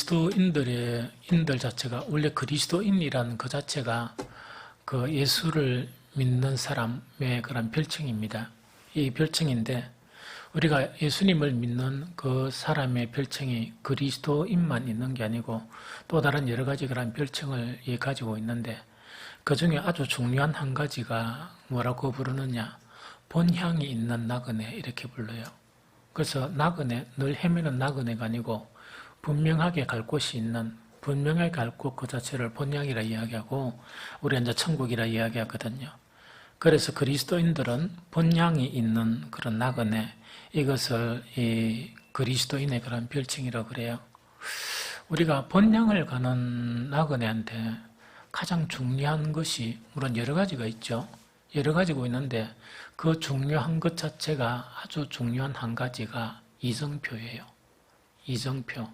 그리스도인들 자체가 원래 그리스도인이라는 그 자체가 그 예수를 믿는 사람의 그런 별칭입니다. 이 별칭인데 우리가 예수님을 믿는 그 사람의 별칭이 그리스도인만 있는 게 아니고 또 다른 여러 가지 그런 별칭을 가지고 있는데 그 중에 아주 중요한 한 가지가 뭐라고 부르느냐? 본향이 있는 나그네 이렇게 불러요. 그래서 나그네, 늘 헤매는 나그네가 아니고 분명하게 갈 곳이 있는, 분명하게 갈 곳 그 자체를 본향이라 이야기하고 우리가 이제 천국이라 이야기하거든요. 그래서 그리스도인들은 본향이 있는 그런 나그네, 이것을 이 그리스도인의 그런 별칭이라고 그래요. 우리가 본향을 가는 나그네한테 가장 중요한 것이 물론 여러 가지가 있죠. 여러 가지가 있는데 그 중요한 것 자체가 아주 중요한 한 가지가 이정표예요. 이정표.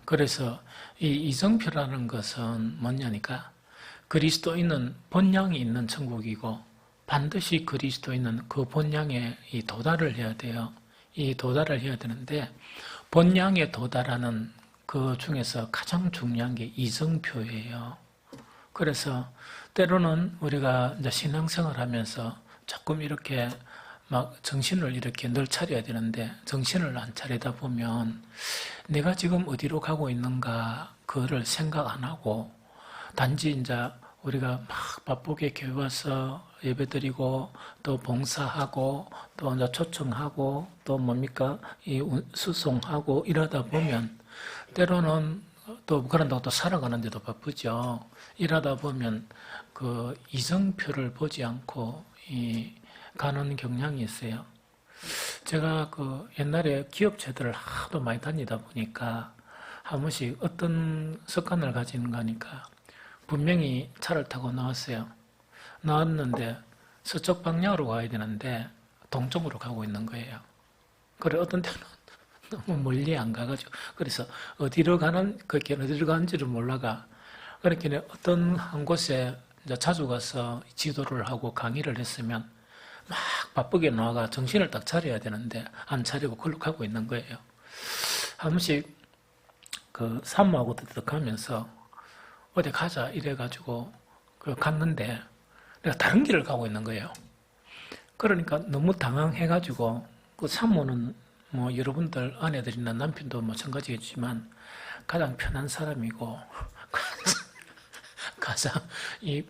그래서 이 이정표라는 것은 뭐냐니까 그리스도인은 본향이 있는 천국이고 반드시 그리스도인은 그 본향에 이 도달을 해야 돼요. 이 도달을 해야 되는데 본향에 도달하는 그 중에서 가장 중요한 게 이정표예요. 그래서 때로는 우리가 이제 신앙생활 하면서 조금 이렇게 막 정신을 이렇게 늘 차려야 되는데 정신을 안 차리다 보면 내가 지금 어디로 가고 있는가 그거를 생각 안 하고 단지 이제 우리가 막 바쁘게 교회 와서 예배드리고 또 봉사하고 또 이제 초청하고 또 뭡니까 이 수송하고 이러다 보면 때로는 또 그런다고 또 살아가는데도 바쁘죠. 이러다 보면 그 이정표를 보지 않고 가는 경향이 있어요. 제가 그 옛날에 기업체들을 하도 많이 다니다 보니까 한 번씩 어떤 습관을 가지는가 하니까 분명히 차를 타고 나왔어요. 나왔는데 서쪽 방향으로 가야 되는데 동쪽으로 가고 있는 거예요. 그래 어떤 때는 너무 멀리 안 가가지고 그래서 어디로 가는지를 몰라가 그렇게 어떤 한 곳에 이제 자주 가서 지도를 하고 강의를 했으면 막 바쁘게 나와가 정신을 딱 차려야 되는데 안 차리고 그걸로 가고 있는 거예요. 한 번씩 그 사모하고 드득하면서 어디 가자 이래가지고 갔는데 내가 다른 길을 가고 있는 거예요. 그러니까 너무 당황해가지고 그 사모는 뭐 여러분들 아내들이나 남편도 마찬가지겠지만 가장 편한 사람이고 가장 이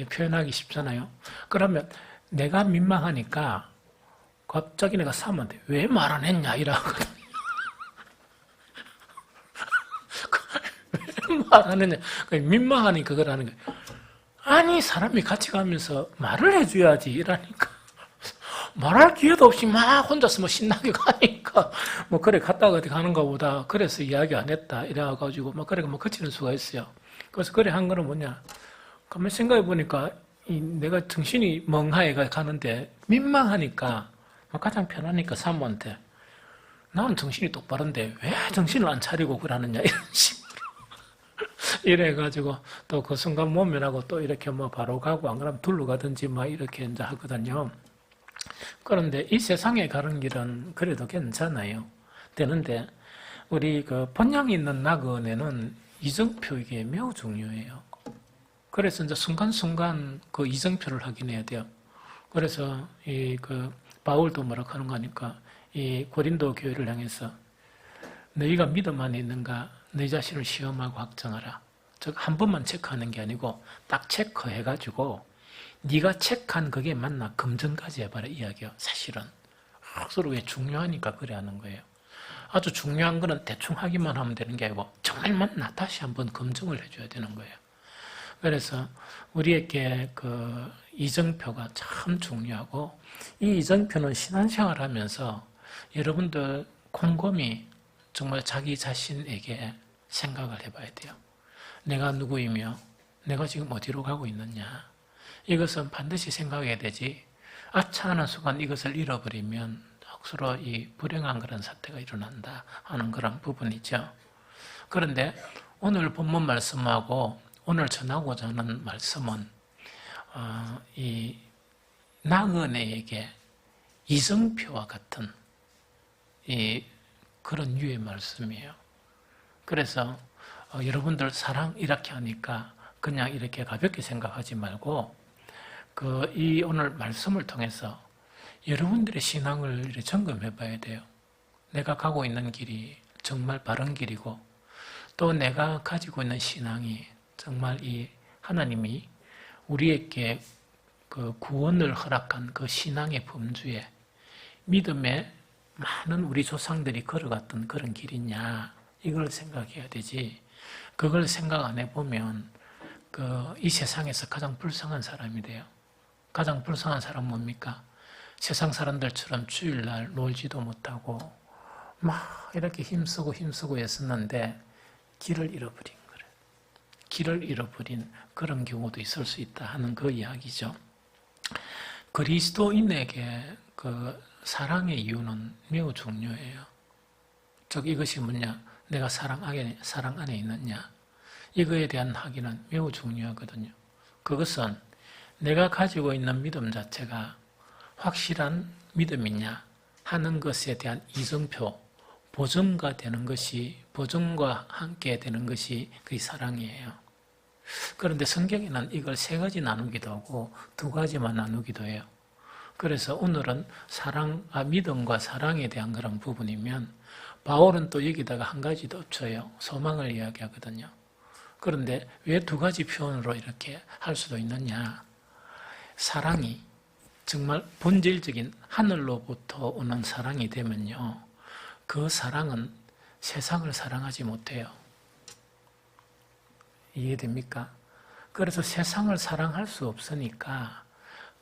표현하기 쉽잖아요. 그러면 내가 민망하니까 갑자기 내가 사모한테 왜 말 안 했냐 이러거든요. 왜 말 안 했냐. 민망하니까 그러는 거예요. 아니 사람이 같이 가면서 말을 해줘야지 이러니까 말할 기회도 없이 막 혼자서 뭐 신나게 가니까 뭐 그래 갔다 어디 가는가 보다 그래서 이야기 안 했다 이래가지고 뭐 그래 뭐 그치는 수가 있어요. 그래서 그래 한 거는 뭐냐 가만 생각해 보니까 내가 정신이 멍하게 가는데 민망하니까 가장 편하니까 사모한테 나는 정신이 똑바른데 왜 정신을 안 차리고 그러느냐 이런 식으로 이래가지고 또 그 순간 모면하고 또 이렇게 뭐 바로 가고 안 그러면 둘러 가든지 막 이렇게 이제 하거든요. 그런데 이 세상에 가는 길은 그래도 괜찮아요. 되는데 우리 그 본향이 있는 나그네는 이정표 이게 매우 중요해요. 그래서 이제 순간순간 그 이정표를 확인해야 돼요. 그래서 그 바울도 뭐라고 하는 거니까 이 고린도 교회를 향해서 너희가 믿음 안에 있는가 너희 자신을 시험하고 확정하라. 즉 한 번만 체크하는 게 아니고 딱 체크해가지고 네가 체크한 그게 맞나 검증까지 해봐라 이야기요. 사실은 서로 왜 중요하니까 그래 하는 거예요. 아주 중요한 거는 대충 하기만 하면 되는 게 아니고 정말 맞나 다시 한번 검증을 해줘야 되는 거예요. 그래서 우리에게 그 이정표가 참 중요하고 이 이정표는 신앙생활 하면서 여러분들 곰곰이 정말 자기 자신에게 생각을 해봐야 돼요. 내가 누구이며 내가 지금 어디로 가고 있느냐 이것은 반드시 생각해야 되지 아차 하는 순간 이것을 잃어버리면 억수로 이 불행한 그런 사태가 일어난다 하는 그런 부분이죠. 그런데 오늘 본문 말씀하고 오늘 전하고자 하는 말씀은 이 나그네에게 이정표와 같은 그런 유의 말씀이에요. 그래서 여러분들 사랑 이렇게 하니까 그냥 이렇게 가볍게 생각하지 말고 이 오늘 말씀을 통해서 여러분들의 신앙을 이렇게 점검해 봐야 돼요. 내가 가고 있는 길이 정말 바른 길이고 또 내가 가지고 있는 신앙이 정말 이 하나님이 우리에게 그 구원을 허락한 그 신앙의 범주에 믿음에 많은 우리 조상들이 걸어갔던 그런 길이냐 이걸 생각해야 되지. 그걸 생각 안 해보면 이 세상에서 가장 불쌍한 사람이 돼요. 가장 불쌍한 사람은 뭡니까? 세상 사람들처럼 주일날 놀지도 못하고 막 이렇게 힘쓰고 애썼는데 길을 잃어버린 거예요. 길을 잃어버린 그런 경우도 있을 수 있다 하는 그 이야기죠. 그리스도인에게 그 사랑의 이유는 매우 중요해요. 즉 이것이 뭐냐? 내가 사랑 안에 있느냐? 이거에 대한 확인은 매우 중요하거든요. 그것은 내가 가지고 있는 믿음 자체가 확실한 믿음이냐 하는 것에 대한 이정표, 보증과 함께 되는 것이 그 사랑이에요. 그런데 성경에는 이걸 세 가지 나누기도 하고 두 가지만 나누기도 해요. 그래서 오늘은 믿음과 사랑에 대한 그런 부분이면 바울은 또 여기다가 한 가지 더 붙여요. 소망을 이야기하거든요. 그런데 왜 두 가지 표현으로 이렇게 할 수도 있느냐? 사랑이 정말 본질적인 하늘로부터 오는 사랑이 되면요. 그 사랑은 세상을 사랑하지 못해요. 이해됩니까? 그래서 세상을 사랑할 수 없으니까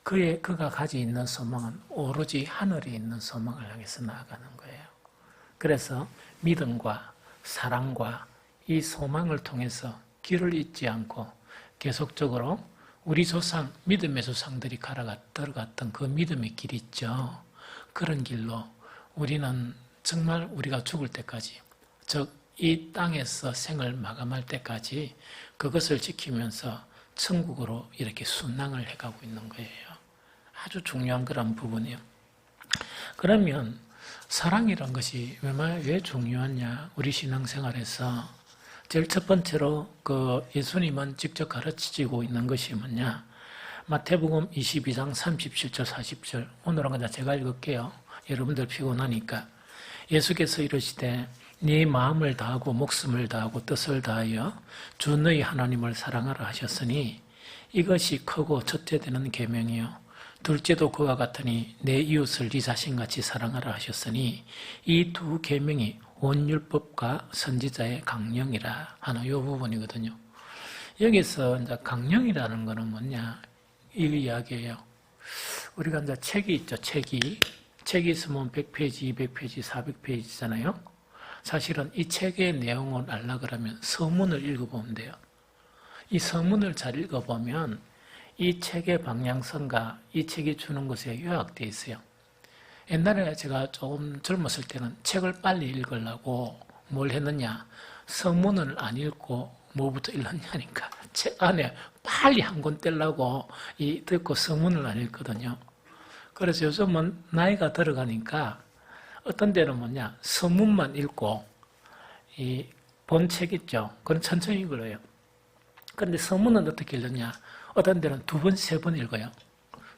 그가 가지고 있는 소망은 오로지 하늘에 있는 소망을 향해서 나아가는 거예요. 그래서 믿음과 사랑과 이 소망을 통해서 길을 잊지 않고 계속적으로 우리 조상, 믿음의 조상들이 들어갔던 그 믿음의 길 있죠. 그런 길로 우리는 정말 우리가 죽을 때까지, 즉 이 땅에서 생을 마감할 때까지 그것을 지키면서 천국으로 이렇게 순항을 해가고 있는 거예요. 아주 중요한 그런 부분이에요. 그러면 사랑이란 것이 왜 중요하냐? 우리 신앙생활에서 제일 첫 번째로 예수님은 직접 가르치고 있는 것이 뭐냐? 마태복음 22장 37절 40절 오늘은 그냥 제가 읽을게요. 여러분들 피곤하니까. 예수께서 이르시되 네 마음을 다하고 목숨을 다하고 뜻을 다하여 주 너희 하나님을 사랑하라 하셨으니 이것이 크고 첫째 되는 계명이요 둘째도 그와 같으니 내 이웃을 네 자신같이 사랑하라 하셨으니 이 두 계명이 온 율법과 선지자의 강령이라 하는 이 부분이거든요. 여기서 이제 강령이라는 거는 뭐냐? 이 이야기예요. 우리가 이제 책이 있죠. 책이 있으면 100페이지, 200페이지, 400페이지잖아요. 사실은 이 책의 내용을 알라 그러면 서문을 읽어보면 돼요. 이 서문을 잘 읽어보면 이 책의 방향성과 이 책이 주는 것에 요약되어 있어요. 옛날에 제가 조금 젊었을 때는 책을 빨리 읽으려고 뭘 했느냐? 서문을 안 읽고 뭐부터 읽느냐니까 책 안에 빨리 한 권 떼려고 듣고 서문을 안 읽거든요. 그래서 요즘은 나이가 들어가니까 어떤 데는 뭐냐? 서문만 읽고 이 본 책 있죠? 그건 천천히 읽어요. 그런데 서문은 어떻게 읽느냐? 어떤 데는 두 번, 세 번 읽어요.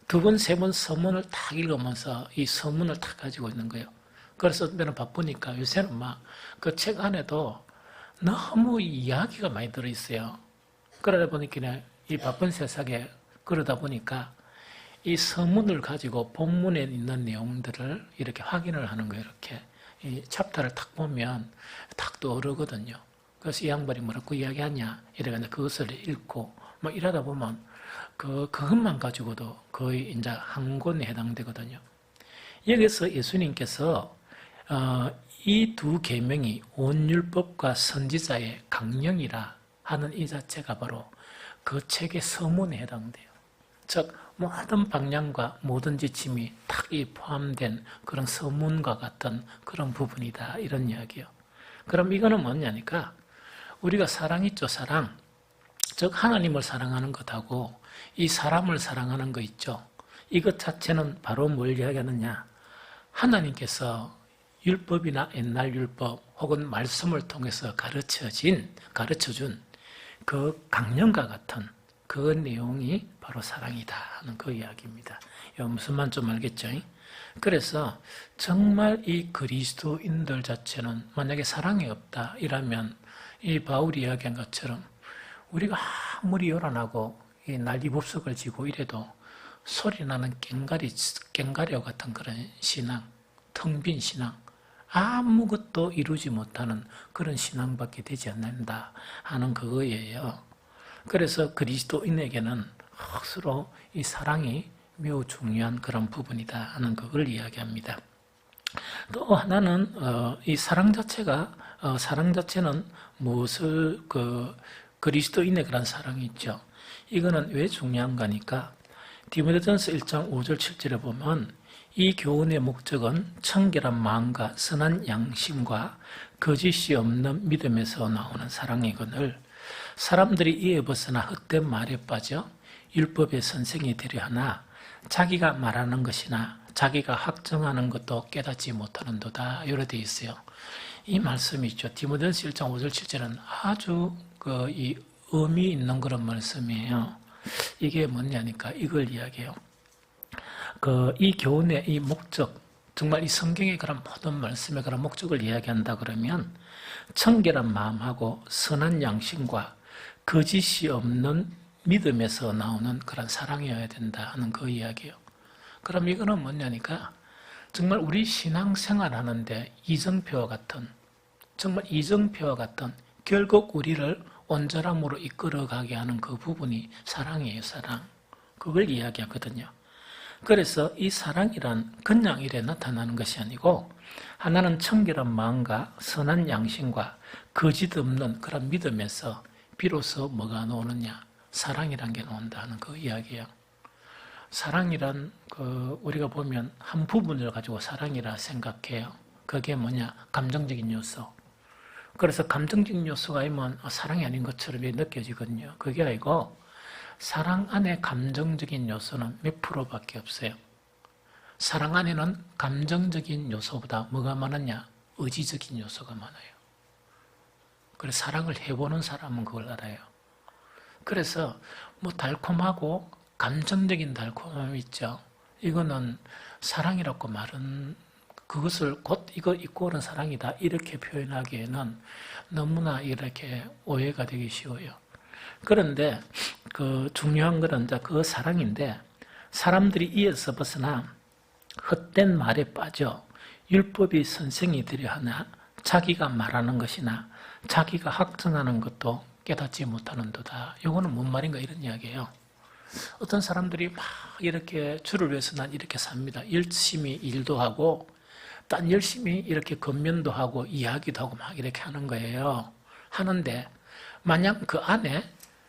두 번, 세 번 서문을 딱 읽으면서 이 서문을 딱 가지고 있는 거예요. 그래서 어떤 데는 바쁘니까 요새는 막 그 책 안에도 너무 이야기가 많이 들어있어요. 그러다 보니까 이 바쁜 세상에 그러다 보니까 이 서문을 가지고 본문에 있는 내용들을 이렇게 확인을 하는 거예요. 이렇게 이 챕터를 딱 보면 딱 떠오르거든요. 그래서 이 양반이 뭐라고 이야기하냐 이래가지고 그것을 읽고 뭐 이러다 보면 그것만 가지고도 거의 이제 한 권에 해당되거든요. 여기서 예수님께서 이 두 계명이 온 율법과 선지자의 강령이라 하는 이 자체가 바로 그 책의 서문에 해당돼요. 즉 모든 방향과 모든 지침이 딱 포함된 그런 서문과 같은 그런 부분이다 이런 이야기예요. 그럼 이거는 뭐냐니까 우리가 사랑 있죠. 사랑. 즉 하나님을 사랑하는 것하고 이 사람을 사랑하는 것 있죠. 이것 자체는 바로 뭘 이야기하느냐. 하나님께서 율법이나 옛날 율법 혹은 말씀을 통해서 가르쳐준 그 강령과 같은 그 내용이 바로 사랑이다 하는 그 이야기입니다. 무슨 말 좀 알겠죠? 그래서 정말 이 그리스도인들 자체는 만약에 사랑이 없다 이라면 이 바울이 이야기한 것처럼 우리가 아무리 요란하고 이 난리법석을 지고 이래도 소리나는 꽹가리와 같은 그런 신앙, 텅 빈 신앙, 아무것도 이루지 못하는 그런 신앙밖에 되지 않는다 하는 그거예요. 그래서 그리스도인에게는 억수로 이 사랑이 매우 중요한 그런 부분이다 하는 그걸 이야기합니다. 또 하나는 이 사랑 자체는 무엇을 그리스도인의 그런 사랑이 있죠. 이거는 왜 중요한가 하니까 디모데전서 1장 5절 7절에 보면 이 교훈의 목적은 청결한 마음과 선한 양심과 거짓이 없는 믿음에서 나오는 사랑이거늘 사람들이 이에 벗어나 헛된 말에 빠져 율법의 선생이 되려 하나 자기가 말하는 것이나 자기가 확정하는 것도 깨닫지 못하는도다 이렇게 되어 있어요. 이 말씀이 있죠. 디모데전서 1장 5절 7절은 아주 이 의미 있는 그런 말씀이에요. 이게 뭐냐니까 이걸 이야기해요. 이 교훈의 이 목적, 정말 이 성경의 그런 모든 말씀의 그런 목적을 이야기한다 그러면 청결한 마음하고 선한 양심과 거짓이 없는 믿음에서 나오는 그런 사랑이어야 된다 하는 그 이야기예요. 그럼 이거는 뭐냐니까 정말 우리 신앙생활 하는데 정말 이정표와 같은 결국 우리를 온전함으로 이끌어가게 하는 그 부분이 사랑이에요, 사랑. 그걸 이야기하거든요. 그래서 이 사랑이란 그냥 이래 나타나는 것이 아니고 하나는 청결한 마음과 선한 양심과 거짓 없는 그런 믿음에서 비로소 뭐가 나오느냐? 사랑이란 게 나온다 하는 그 이야기예요. 사랑이란 우리가 보면 한 부분을 가지고 사랑이라 생각해요. 그게 뭐냐? 감정적인 요소. 그래서 감정적인 요소가 있으면 사랑이 아닌 것처럼 느껴지거든요. 그게 아니고 사랑 안에 감정적인 요소는 몇 프로밖에 없어요. 사랑 안에는 감정적인 요소보다 뭐가 많으냐? 의지적인 요소가 많아요. 그래서 사랑을 해보는 사람은 그걸 알아요. 그래서 뭐 달콤하고 감정적인 달콤함이 있죠. 이거는 사랑이라고 말은 그것을 곧 이거 이꼴은 사랑이다 이렇게 표현하기에는 너무나 이렇게 오해가 되기 쉬워요. 그런데 중요한 것은 그 사랑인데 사람들이 이에서 벗어나 헛된 말에 빠져 율법이 선생이 되려 하나 자기가 말하는 것이나 자기가 확정하는 것도 깨닫지 못하는도다. 이거는 뭔 말인가 이런 이야기예요. 어떤 사람들이 막 이렇게 주를 위해서 난 이렇게 삽니다. 열심히 일도 하고 딴 열심히 이렇게 겉면도 하고 이야기도 하고 막 이렇게 하는 거예요. 하는데 만약 그 안에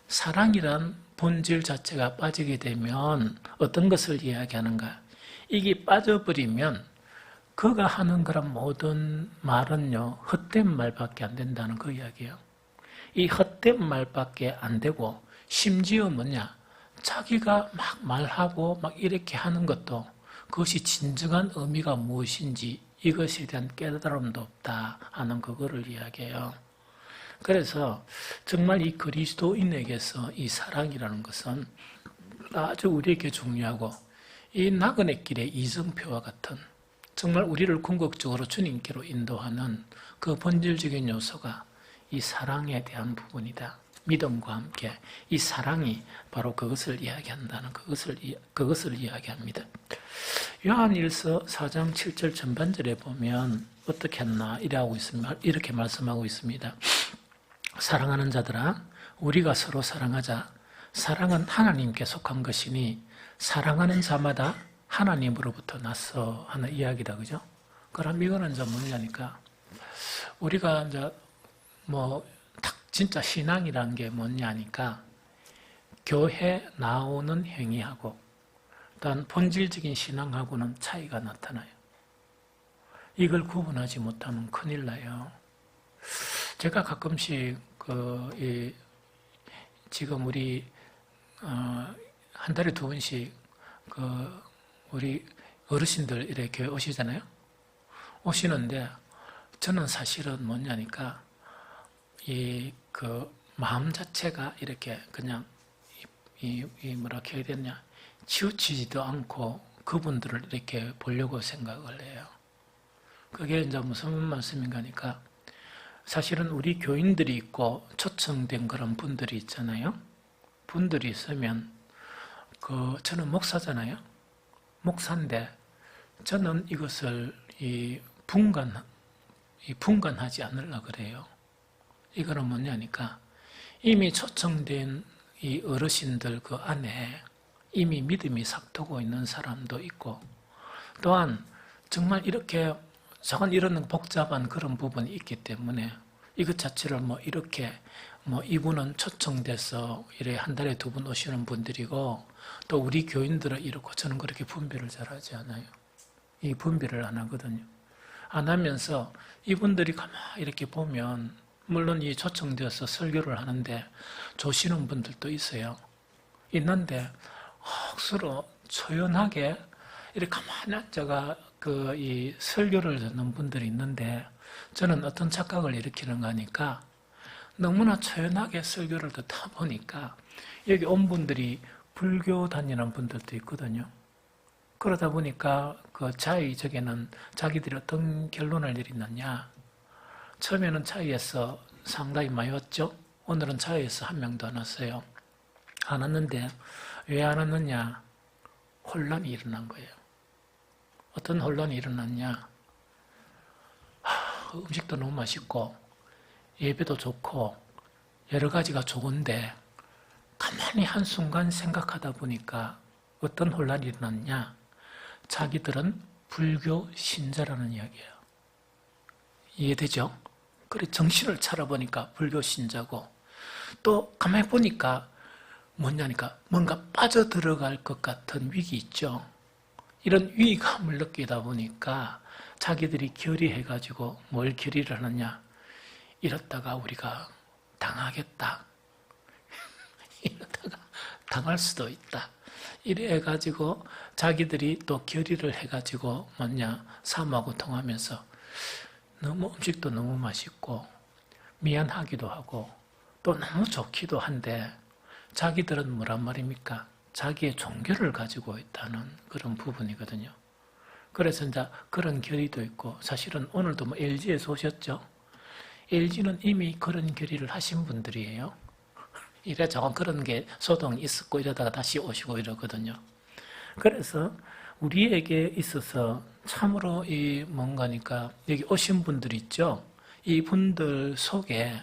사랑이란 본질 자체가 빠지게 되면 어떤 것을 이야기하는가? 이게 빠져버리면 그가 하는 그런 모든 말은요 헛된 말밖에 안 된다는 그 이야기예요. 이 헛된 말밖에 안 되고 심지어 뭐냐? 자기가 막 말하고 막 이렇게 하는 것도 그것이 진정한 의미가 무엇인지 이것에 대한 깨달음도 없다 하는 그거를 이야기해요. 그래서 정말 이 그리스도인에게서 이 사랑이라는 것은 아주 우리에게 중요하고 이 나그네 길의 이정표와 같은 정말 우리를 궁극적으로 주님께로 인도하는 그 본질적인 요소가 이 사랑에 대한 부분이다. 믿음과 함께 이 사랑이 바로 그것을 이야기한다는 그것을 이야기합니다. 요한일서 4장 7절 전반절에 보면 어떻게 했나 이렇게 말씀하고 있습니다. 사랑하는 자들아 우리가 서로 사랑하자. 사랑은 하나님께 속한 것이니 사랑하는 자마다 하나님으로부터 났어 하는 이야기다. 그죠? 그럼 이거는 이제 뭐냐니까 우리가 이제 진짜 신앙이란 게 뭐냐니까 교회 나오는 행위하고 일단 본질적인 신앙하고는 차이가 나타나요. 이걸 구분하지 못하면 큰일 나요. 제가 가끔씩 지금 우리 한 달에 2번씩 우리 어르신들 이렇게 오시잖아요. 오시는데 저는 사실은 뭐냐니까 마음 자체가 이렇게 그냥 뭐라 해야 되냐, 치우치지도 않고 그분들을 이렇게 보려고 생각을 해요. 그게 이제 무슨 말씀인가 하니까, 사실은 우리 교인들이 있고 초청된 그런 분들이 있잖아요. 분들이 있으면 저는 목사잖아요. 목사인데 저는 이것을 분간하지 않으려고 그래요. 이거는 뭐냐니까, 이미 초청된 이 어르신들 그 안에 이미 믿음이 삭트고 있는 사람도 있고, 또한 정말 이렇게 작은 이런 복잡한 그런 부분이 있기 때문에 이것 자체를 이렇게 이분은 초청돼서 이래 한 달에 2번 오시는 분들이고, 또 우리 교인들은 이렇고, 저는 그렇게 분별을 잘 하지 않아요. 이 분별을 안 하거든요. 안 하면서 이분들이 가만히 이렇게 보면, 물론 이 초청되어서 설교를 하는데 조시는 분들도 있어요. 있는데 억수로 초연하게 이렇게 가만히 앉아가 이 설교를 듣는 분들이 있는데, 저는 어떤 착각을 일으키는가 하니까, 너무나 초연하게 설교를 듣다 보니까 여기 온 분들이 불교 다니는 분들도 있거든요. 그러다 보니까 자기는 자기들이 어떤 결론을 내리느냐, 처음에는 차이에서 상당히 많이 왔죠. 오늘은 차이에서 1명도 안 왔어요. 안 왔는데 왜 안 왔느냐? 혼란이 일어난 거예요. 어떤 혼란이 일어났냐? 음식도 너무 맛있고 예배도 좋고 여러 가지가 좋은데, 가만히 한순간 생각하다 보니까 어떤 혼란이 일어났냐? 자기들은 불교 신자라는 이야기예요. 이해되죠? 그래, 정신을 차려보니까 불교 신자고, 또 가만히 보니까 뭐냐니까, 뭔가 빠져들어갈 것 같은 위기 있죠. 이런 위기감을 느끼다 보니까 자기들이 결의해가지고 뭘 결의를 하느냐, 이렇다가 우리가 당하겠다, 이러다가 당할 수도 있다, 이래가지고 자기들이 또 결의를 해가지고 사모하고 통하면서 너무 음식도 너무 맛있고 미안하기도 하고 또 너무 좋기도 한데, 자기들은 뭐란 말입니까? 자기의 종교를 가지고 있다는 그런 부분이거든요. 그래서 이제 그런 결의도 있고, 사실은 오늘도 LG에서 오셨죠? LG는 이미 그런 결의를 하신 분들이에요. 이래 저건 그런 게 소동이 있었고 이러다가 다시 오시고 이러거든요. 그래서 우리에게 있어서 참으로 뭔가니까, 여기 오신 분들 있죠? 이 분들 속에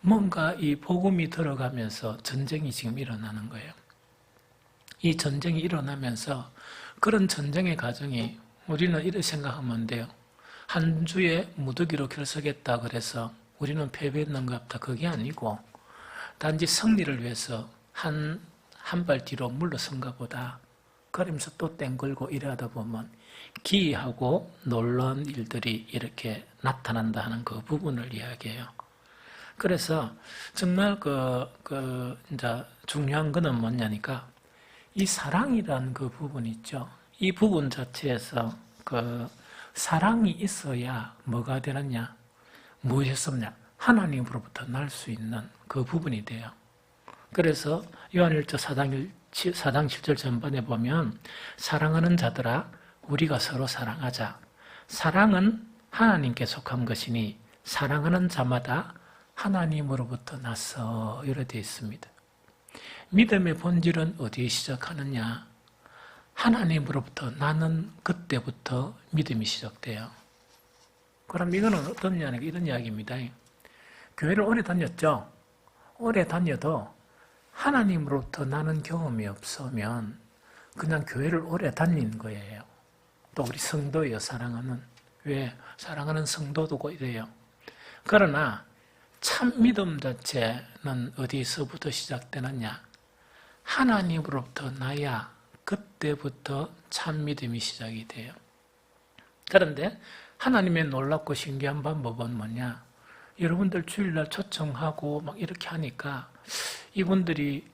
뭔가 이 복음이 들어가면서 전쟁이 지금 일어나는 거예요. 이 전쟁이 일어나면서 그런 전쟁의 과정이, 우리는 이렇게 생각하면 돼요. 한 주에 무더기로 결석했다 그래서 우리는 패배했는가 보다. 그게 아니고, 단지 승리를 위해서 한 발 뒤로 물러선가 보다. 그러면서 또 땡글고 이러다 보면 기이하고 놀라운 일들이 이렇게 나타난다 하는 그 부분을 이야기해요. 그래서 정말 이제 중요한 거는 뭐냐니까, 이 사랑이라는 그 부분 있죠. 이 부분 자체에서 사랑이 있어야 뭐가 되느냐? 무엇이었냐? 하나님으로부터 날 수 있는 그 부분이 돼요. 그래서 요한일서 4장 7절 전반에 보면, 사랑하는 자들아 우리가 서로 사랑하자. 사랑은 하나님께 속한 것이니 사랑하는 자마다 하나님으로부터 났어. 이렇게 되어 있습니다. 믿음의 본질은 어디에 시작하느냐? 하나님으로부터 나는 그때부터 믿음이 시작돼요. 그럼 이거는 어떤 이야기? 이런 이야기입니다. 교회를 오래 다녔죠? 오래 다녀도 하나님으로부터 나는 경험이 없으면 그냥 교회를 오래 다닌 거예요. 또 우리 성도예요, 사랑하는. 왜? 사랑하는 성도도 이래요. 그러나 참 믿음 자체는 어디서부터 시작되느냐? 하나님으로부터 나야 그때부터 참 믿음이 시작이 돼요. 그런데 하나님의 놀랍고 신기한 방법은 뭐냐? 여러분들 주일날 초청하고 막 이렇게 하니까 이분들이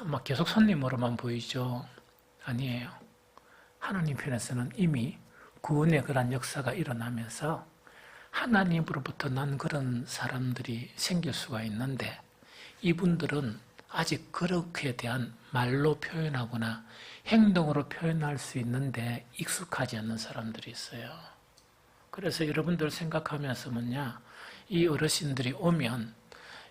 막 계속 손님으로만 보이죠? 아니에요. 하나님 편에서는 이미 구원의 그런 역사가 일어나면서 하나님으로부터 난 그런 사람들이 생길 수가 있는데 이분들은 아직 그렇게 대한 말로 표현하거나 행동으로 표현할 수 있는데 익숙하지 않는 사람들이 있어요. 그래서 여러분들 생각하면서 이 어르신들이 오면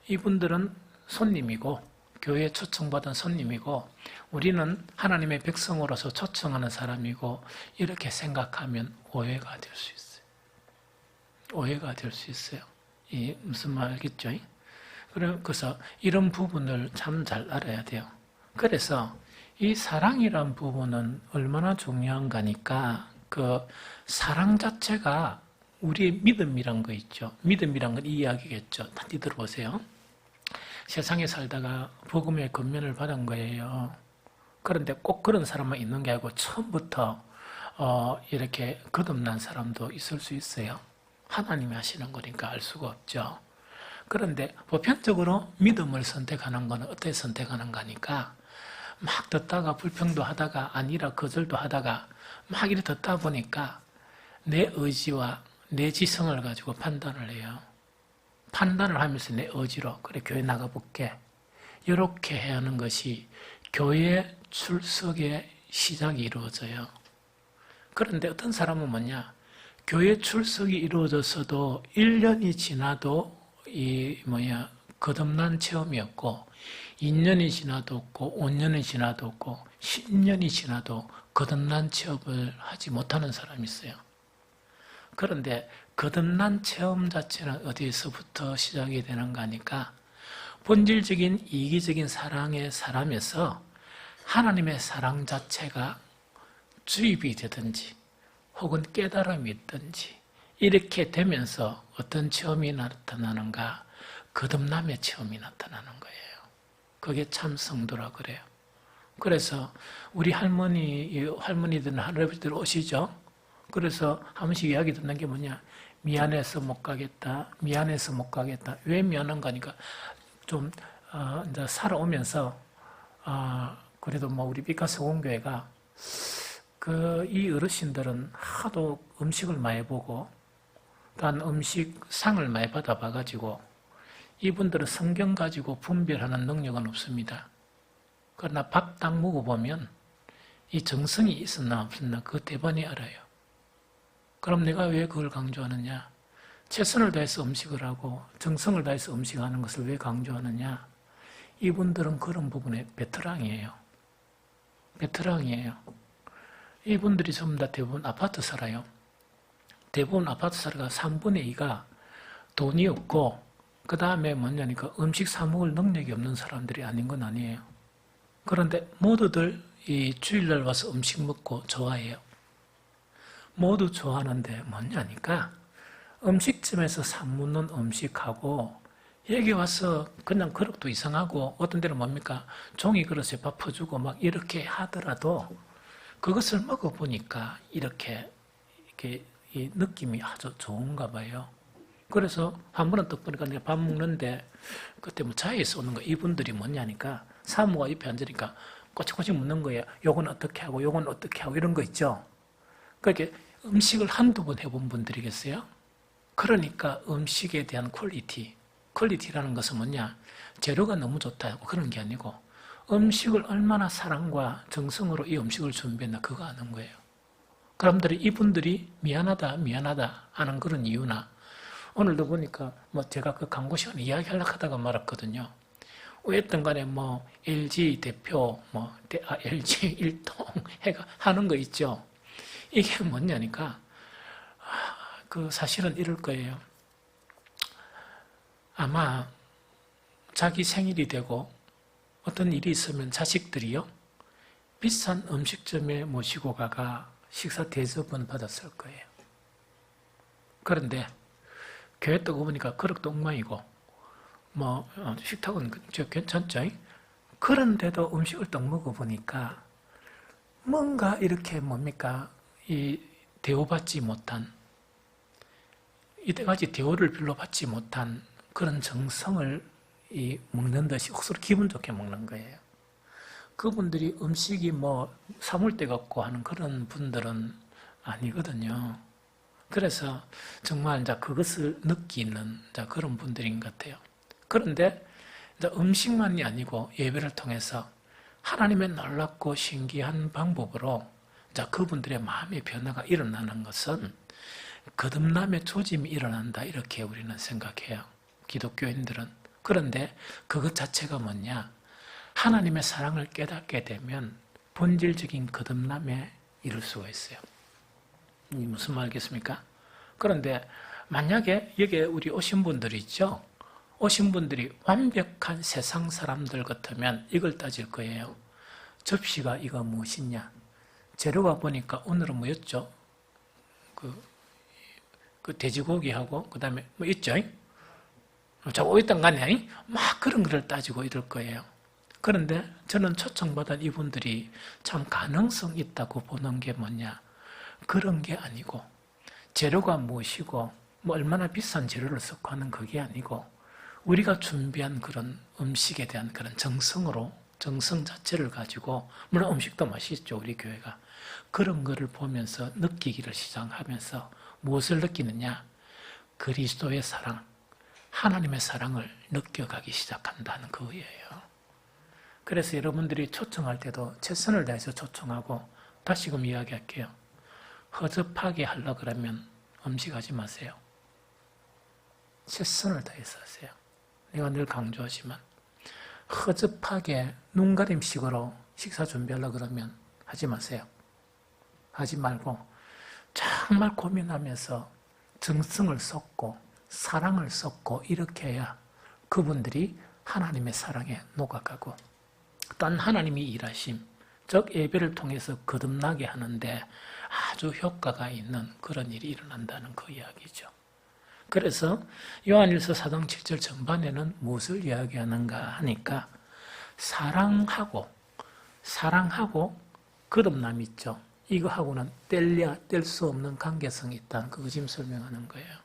이분들은 손님이고 교회에 초청받은 손님이고 우리는 하나님의 백성으로서 초청하는 사람이고 이렇게 생각하면 오해가 될 수 있어요. 오해가 될 수 있어요. 이 무슨 말 알겠죠? 그래서 이런 부분을 참 잘 알아야 돼요. 그래서 이 사랑이란 부분은 얼마나 중요한가니까 그 사랑 자체가 우리의 믿음이란 거 있죠. 믿음이란 건 이 이야기겠죠. 단지 들어보세요. 세상에 살다가 복음의 권면을 받은 거예요. 그런데 꼭 그런 사람만 있는 게 아니고 처음부터 이렇게 거듭난 사람도 있을 수 있어요. 하나님이 하시는 거니까 알 수가 없죠. 그런데 보편적으로 믿음을 선택하는 거는 어떻게 선택하는 거니까 막 듣다가 불평도 하다가 아니라 거절도 하다가 막 이렇게 듣다 보니까 내 의지와 내 지성을 가지고 판단을 해요. 판단을 하면서 내 의지로 그래 교회 나가볼게. 이렇게 해야 하는 것이 교회 출석의 시작이 이루어져요. 그런데 어떤 사람은 교회 출석이 이루어졌어도 1년이 지나도 거듭난 체험이 없고 2년이 지나도 없고 5년이 지나도 없고 10년이 지나도 거듭난 체험을 하지 못하는 사람이 있어요. 그런데 거듭난 체험 자체는 어디에서부터 시작이 되는가 하니까 본질적인 이기적인 사랑의 사람에서 하나님의 사랑 자체가 주입이 되든지 혹은 깨달음이 있든지 이렇게 되면서 어떤 체험이 나타나는가? 거듭남의 체험이 나타나는 거예요. 그게 참 성도라 그래요. 그래서 우리 할머니들, 할아버지들 오시죠? 그래서 한 번씩 이야기 듣는 게 미안해서 못 가겠다. 미안해서 못 가겠다. 왜 미안한가 하니까 좀, 이제 살아오면서, 그래도 우리 피카소 공교회가 이 어르신들은 하도 음식을 많이 보고, 또한 음식상을 많이 받아봐가지고, 이분들은 성경 가지고 분별하는 능력은 없습니다. 그러나 밥 딱 먹어보면 이 정성이 있었나 없었나 그거 대번에 알아요. 그럼 내가 왜 그걸 강조하느냐? 최선을 다해서 음식을 하고 정성을 다해서 음식하는 것을 왜 강조하느냐? 이분들은 그런 부분에 베테랑이에요. 베테랑이에요. 이분들이 전부 다 대부분 아파트 살아요. 대부분 아파트 살아가 3분의 2가 돈이 없고 그 다음에 뭐냐니까 음식 사 먹을 능력이 없는 사람들이 아닌 건 아니에요. 그런데 모두들 이 주일날 와서 음식 먹고 좋아해요. 모두 좋아하는데 뭐냐니까 음식점에서 사 먹는 음식하고 여기 와서 그냥 그릇도 이상하고 어떤 데는 뭡니까? 종이 그릇에 밥 퍼주고 막 이렇게 하더라도 그것을 먹어보니까 이렇게 이 느낌이 아주 좋은가 봐요. 그래서 한 번은 또 보니까 내가 밥 먹는데 그때 자회에서 오는 거 이분들이 뭐냐니까 사모가 옆에 앉으니까 꼬치꼬치 묻는 거예요. 요건 어떻게 하고 요건 어떻게 하고 이런 거 있죠. 그렇게 음식을 한두 번 해본 분들이겠어요? 그러니까 음식에 대한 퀄리티라는 것은 재료가 너무 좋다 그런 게 아니고 음식을 얼마나 사랑과 정성으로 이 음식을 준비했나 그거 아는 거예요. 그람들이 이분들이 미안하다 하는 그런 이유나 오늘도 보니까 제가 그 광고 시간에 이야기하려고 하다가 말았거든요. 어쨌든 간에 LG 대표, LG 일동 해가 하는 거 있죠. 이게 뭐냐니까, 사실은 이럴 거예요. 아마 자기 생일이 되고 어떤 일이 있으면 자식들이요, 비싼 음식점에 모시고 가가 식사 대접은 받았을 거예요. 그런데 교회 떠고 보니까 그릇도 엉망이고 식탁은 괜찮죠? 그런데도 음식을 딱 먹어보니까 뭔가 이렇게 이 대우받지 못한 이때까지 대우를 별로 받지 못한 그런 정성을 먹는 듯이 억수로 기분 좋게 먹는 거예요. 그분들이 음식이 사물 데가 없고 하는 그런 분들은 아니거든요. 그래서 정말 이제 그것을 느끼는 그런 분들인 것 같아요. 그런데 이제 음식만이 아니고 예배를 통해서 하나님의 놀랍고 신기한 방법으로 이제 그분들의 마음의 변화가 일어나는 것은 거듭남의 조짐이 일어난다, 이렇게 우리는 생각해요. 기독교인들은. 그런데 그것 자체가 뭐냐? 하나님의 사랑을 깨닫게 되면 본질적인 거듭남에 이를 수가 있어요. 무슨 말이겠습니까? 그런데 만약에 여기에 우리 오신 분들이 있죠? 오신 분들이 완벽한 세상 사람들 같으면 이걸 따질 거예요. 접시가 이거 무엇이냐? 재료가 보니까 오늘은 뭐였죠? 그 돼지고기하고 그 다음에 뭐 있죠? 자, 어떤 간에 막 그런 거를 따지고 이럴 거예요. 그런데 저는 초청받은 이분들이 참 가능성 있다고 보는 게 뭐냐? 그런 게 아니고 재료가 무엇이고 뭐 얼마나 비싼 재료를 썼고 하는 그게 아니고 우리가 준비한 그런 음식에 대한 그런 정성 자체를 가지고, 물론 음식도 맛있죠, 우리 교회가. 그런 거를 보면서 느끼기를 시작하면서 무엇을 느끼느냐? 그리스도의 사랑, 하나님의 사랑을 느껴가기 시작한다는 거예요. 그래서 여러분들이 초청할 때도 최선을 다해서 초청하고, 다시금 이야기할게요. 허접하게 하려고 그러면 음식하지 마세요. 최선을 다해서 하세요. 내가 늘 강조하지만 허접하게 눈가림식으로 식사 준비하려고 그러면 하지 마세요. 하지 말고 정말 고민하면서 정성을 쏟고 사랑을 쏟고 이렇게 해야 그분들이 하나님의 사랑에 녹아가고 또 하나님이 일하심, 즉 예배를 통해서 거듭나게 하는데 아주 효과가 있는 그런 일이 일어난다는 그 이야기죠. 그래서 요한일서 4장 7절 전반에는 무엇을 이야기하는가 하니까 사랑하고 거듭남 있죠. 이거하고는 뗄 수 없는 관계성이 있다는 그거 지금 설명하는 거예요.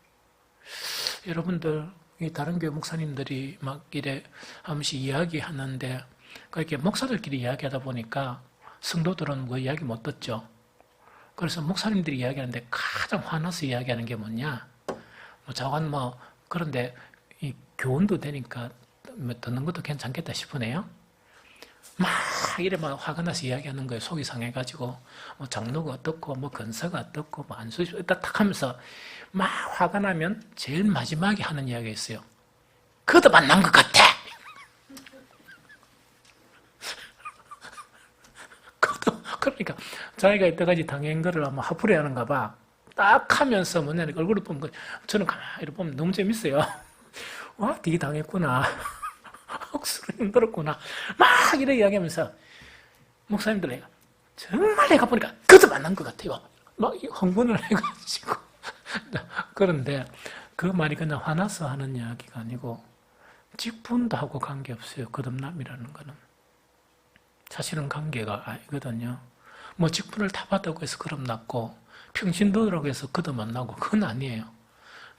여러분들 다른 교회 목사님들이 막 이래 한 번씩 이야기하는데 그렇게 목사들끼리 이야기하다 보니까 성도들은 뭐 이야기 못 듣죠. 그래서 목사님들이 이야기하는데 가장 화나서 이야기하는 게 뭐냐? 자관 그런데 이 교훈도 되니까 듣는 것도 괜찮겠다 싶으네요. 막 화가 나서 이야기하는 거예요. 속이 상해가지고 장로가 어떻고 건사가 어떻고 안수십 딱 하면서 막 화가 나면 제일 마지막에 하는 이야기가 있어요. 그것도 만난 것 같아. 그러니까 자기가 이때까지 당한 거를 아마 화풀이 하는가 봐. 딱 하면서 얼굴을 보면 저는 가만히 보면 너무 재밌어요. 와, 되게 당했구나. 억수로 힘들었구나. 막 이렇게 이야기하면서 목사님들 정말 내가 보니까 그것도 만난 것 같아요. 막 흥분을 해가지고. 그런데 그 말이 그냥 화나서 하는 이야기가 아니고 직분도 하고 관계없어요. 거듭남이라는 거는. 사실은 관계가 아니거든요. 직분을 다 받다고 해서 거듭났고 평신도라고 해서 거듭만나고 그건 아니에요.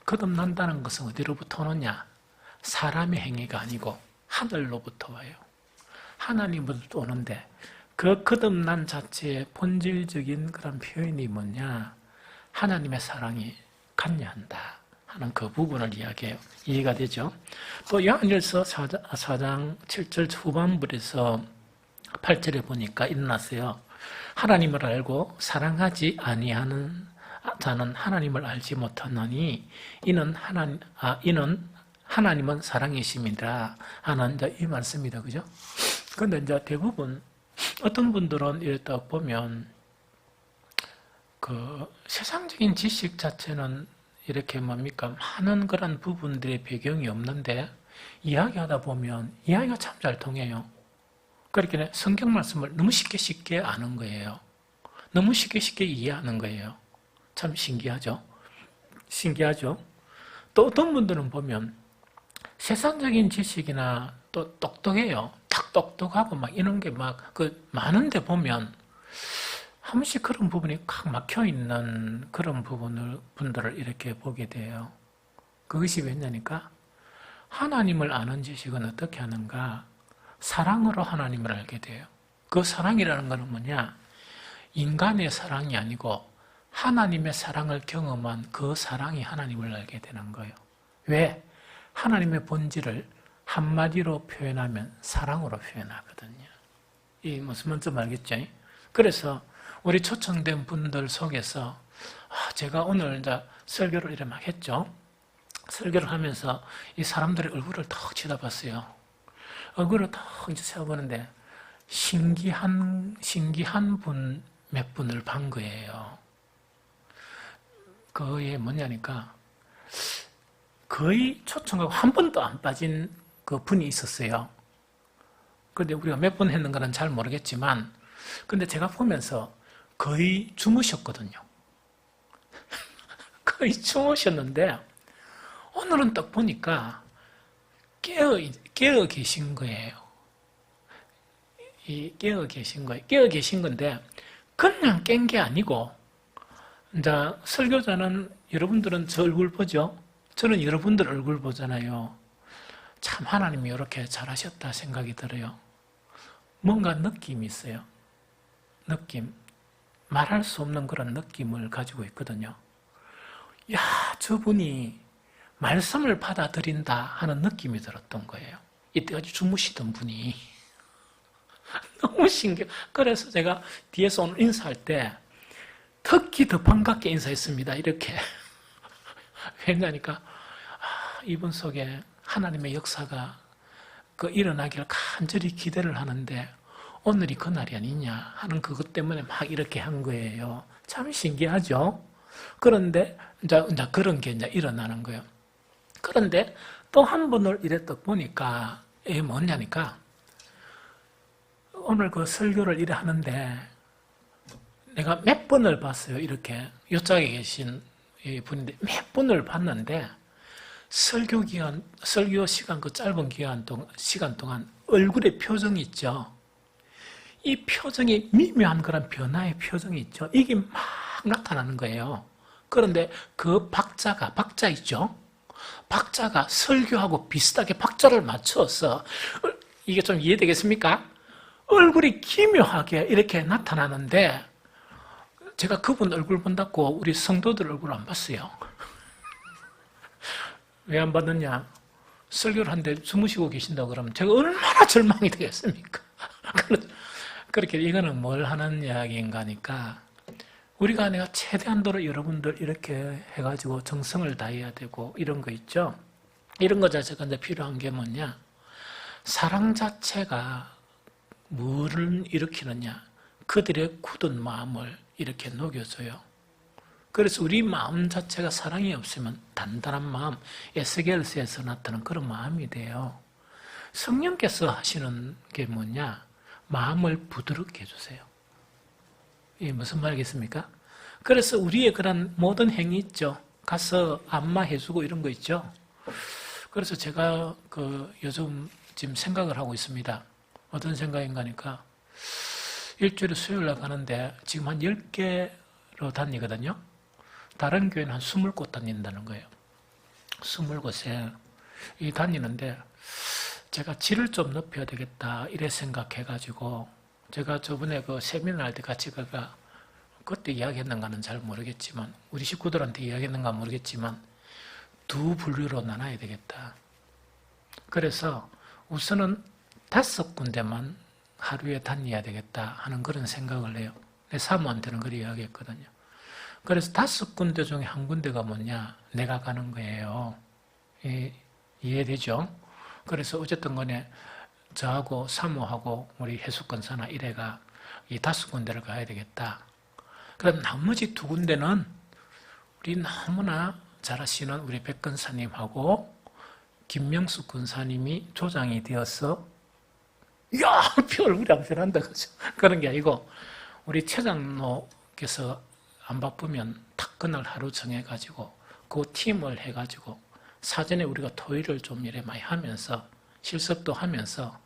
거듭난다는 것은 어디로부터 오느냐? 사람의 행위가 아니고 하늘로부터 와요. 하나님으로부터 오는데 그 거듭난 자체의 본질적인 그런 표현이 뭐냐? 하나님의 사랑이 관여한다 하는 그 부분을 이야기해요. 이해가 되죠? 또 요한일서 4장 7절 후반부에서 8절에 보니까 일어났어요. 하나님을 알고 사랑하지 아니하는 자는 하나님을 알지 못하노니 이는 하나님은 사랑이심이라 하는 이 말씀이다. 그죠? 그런데 이제 대부분 어떤 분들은 이랬다 보면 그 세상적인 지식 자체는 이렇게 많은 그런 부분들의 배경이 없는데 이야기하다 보면 이야기가 참 잘 통해요. 그렇게 성경 말씀을 너무 쉽게 아는 거예요. 너무 쉽게 이해하는 거예요. 참 신기하죠? 또 어떤 분들은 보면 세상적인 지식이나 또 똑똑해요. 딱 똑똑하고 이런 게 많은데 보면 한 번씩 그런 부분이 꽉 막혀 있는 그런 분들을 이렇게 보게 돼요. 그것이 왜냐니까 하나님을 아는 지식은 어떻게 하는가? 사랑으로 하나님을 알게 돼요. 그 사랑이라는 것은 뭐냐? 인간의 사랑이 아니고 하나님의 사랑을 경험한 그 사랑이 하나님을 알게 되는 거예요. 왜? 하나님의 본질을 한마디로 표현하면 사랑으로 표현하거든요. 이 무슨 말인지 알겠죠? 그래서 우리 초청된 분들 속에서 제가 오늘 이제 설교를 이렇게 막 했죠. 설교를 하면서 이 사람들의 얼굴을 턱 쳐다봤어요. 얼굴을 턱 이제 세워보는데 신기한 분 몇 분을 본 거예요. 그게 뭐냐니까 거의 초청하고 한 번도 안 빠진 그 분이 있었어요. 그런데 우리가 몇 번 했는가는 잘 모르겠지만 근데 제가 보면서 거의 주무셨거든요. 거의 주무셨는데 오늘은 딱 보니까 깨어 계신 거예요. 깨어 계신 거예요. 깨어 계신 건데 그냥 깬 게 아니고 이제 설교자는 여러분들은 저 얼굴 보죠? 저는 여러분들 얼굴 보잖아요. 참 하나님이 이렇게 잘하셨다 생각이 들어요. 뭔가 느낌이 있어요. 느낌. 말할 수 없는 그런 느낌을 가지고 있거든요. 야, 저분이 말씀을 받아들인다 하는 느낌이 들었던 거예요. 이때까지 주무시던 분이. 너무 신기해. 그래서 제가 뒤에서 오늘 인사할 때 특히 더 반갑게 인사했습니다. 이렇게. 왜냐니까 이분 속에 하나님의 역사가 일어나기를 간절히 기대를 하는데 오늘이 그날이 아니냐 하는 그것 때문에 막 이렇게 한 거예요. 참 신기하죠? 그런데 이제 그런 게 이제 일어나는 거예요. 그런데 또 한 번을 이랬다 보니까 이게 뭐냐니까 오늘 그 설교를 이래 하는데 내가 몇 번을 봤어요. 이렇게 요짝에 계신 분인데 몇 번을 봤는데 설교 시간 그 짧은 시간 동안 얼굴에 표정이 있죠. 이 표정이 미묘한 그런 변화의 표정이 있죠. 이게 막 나타나는 거예요. 그런데 그 박자 있죠. 박자가 설교하고 비슷하게 박자를 맞춰서 이게 좀 이해되겠습니까? 얼굴이 기묘하게 이렇게 나타나는데 제가 그분 얼굴 본다고 우리 성도들 얼굴 안 봤어요. 왜 안 봤느냐? 설교를 하는데 주무시고 계신다고 그러면 제가 얼마나 절망이 되겠습니까? 그렇게 이거는 뭘 하는 이야기인가 하니까 우리가 내가 최대한도로 여러분들 이렇게 해가지고 정성을 다해야 되고 이런 거 있죠? 이런 거 자체가 이제 필요한 게 뭐냐? 사랑 자체가 뭐를 일으키느냐? 그들의 굳은 마음을 이렇게 녹여줘요. 그래서 우리 마음 자체가 사랑이 없으면 단단한 마음, 에스겔서에서 나타난 그런 마음이 돼요. 성령께서 하시는 게 뭐냐? 마음을 부드럽게 해주세요. 이게 무슨 말이겠습니까? 그래서 우리의 그런 모든 행위 있죠. 가서 안마해주고 이런 거 있죠. 그래서 제가 요즘 지금 생각을 하고 있습니다. 어떤 생각인가 하니까 일주일에 수요일 날 가는데 지금 한 10개로 다니거든요. 다른 교회는 한 20곳 다닌다는 거예요. 20곳에 다니는데 제가 질을 좀 높여야 되겠다 이래 생각해가지고 제가 저번에 그 세미나 할 때 같이 그때 이야기했는가는 잘 모르겠지만 우리 식구들한테 이야기했는가 모르겠지만 두 분류로 나눠야 되겠다. 그래서 우선은 5군데만 하루에 다녀야 되겠다 하는 그런 생각을 해요. 내 사모한테는 그렇게 이야기했거든요. 그래서 5군데 중에 한 군데가 뭐냐? 내가 가는 거예요. 이해되죠? 그래서 어쨌든 간에 저하고 사모하고 우리 해수권사나 이래가 이 5군데를 가야 되겠다. 그럼 나머지 2군데는 우리 너무나 잘 아시는 우리 백근사님하고 김명숙 근사님이 조장이 되어서 야, 얼굴이 안 변한다 그죠? 그런 게 아니고 우리 최장로께서 안 바쁘면 딱 그날 하루 정해가지고 그 팀을 해가지고 사전에 우리가 토의를 좀 이래 많이 하면서 실습도 하면서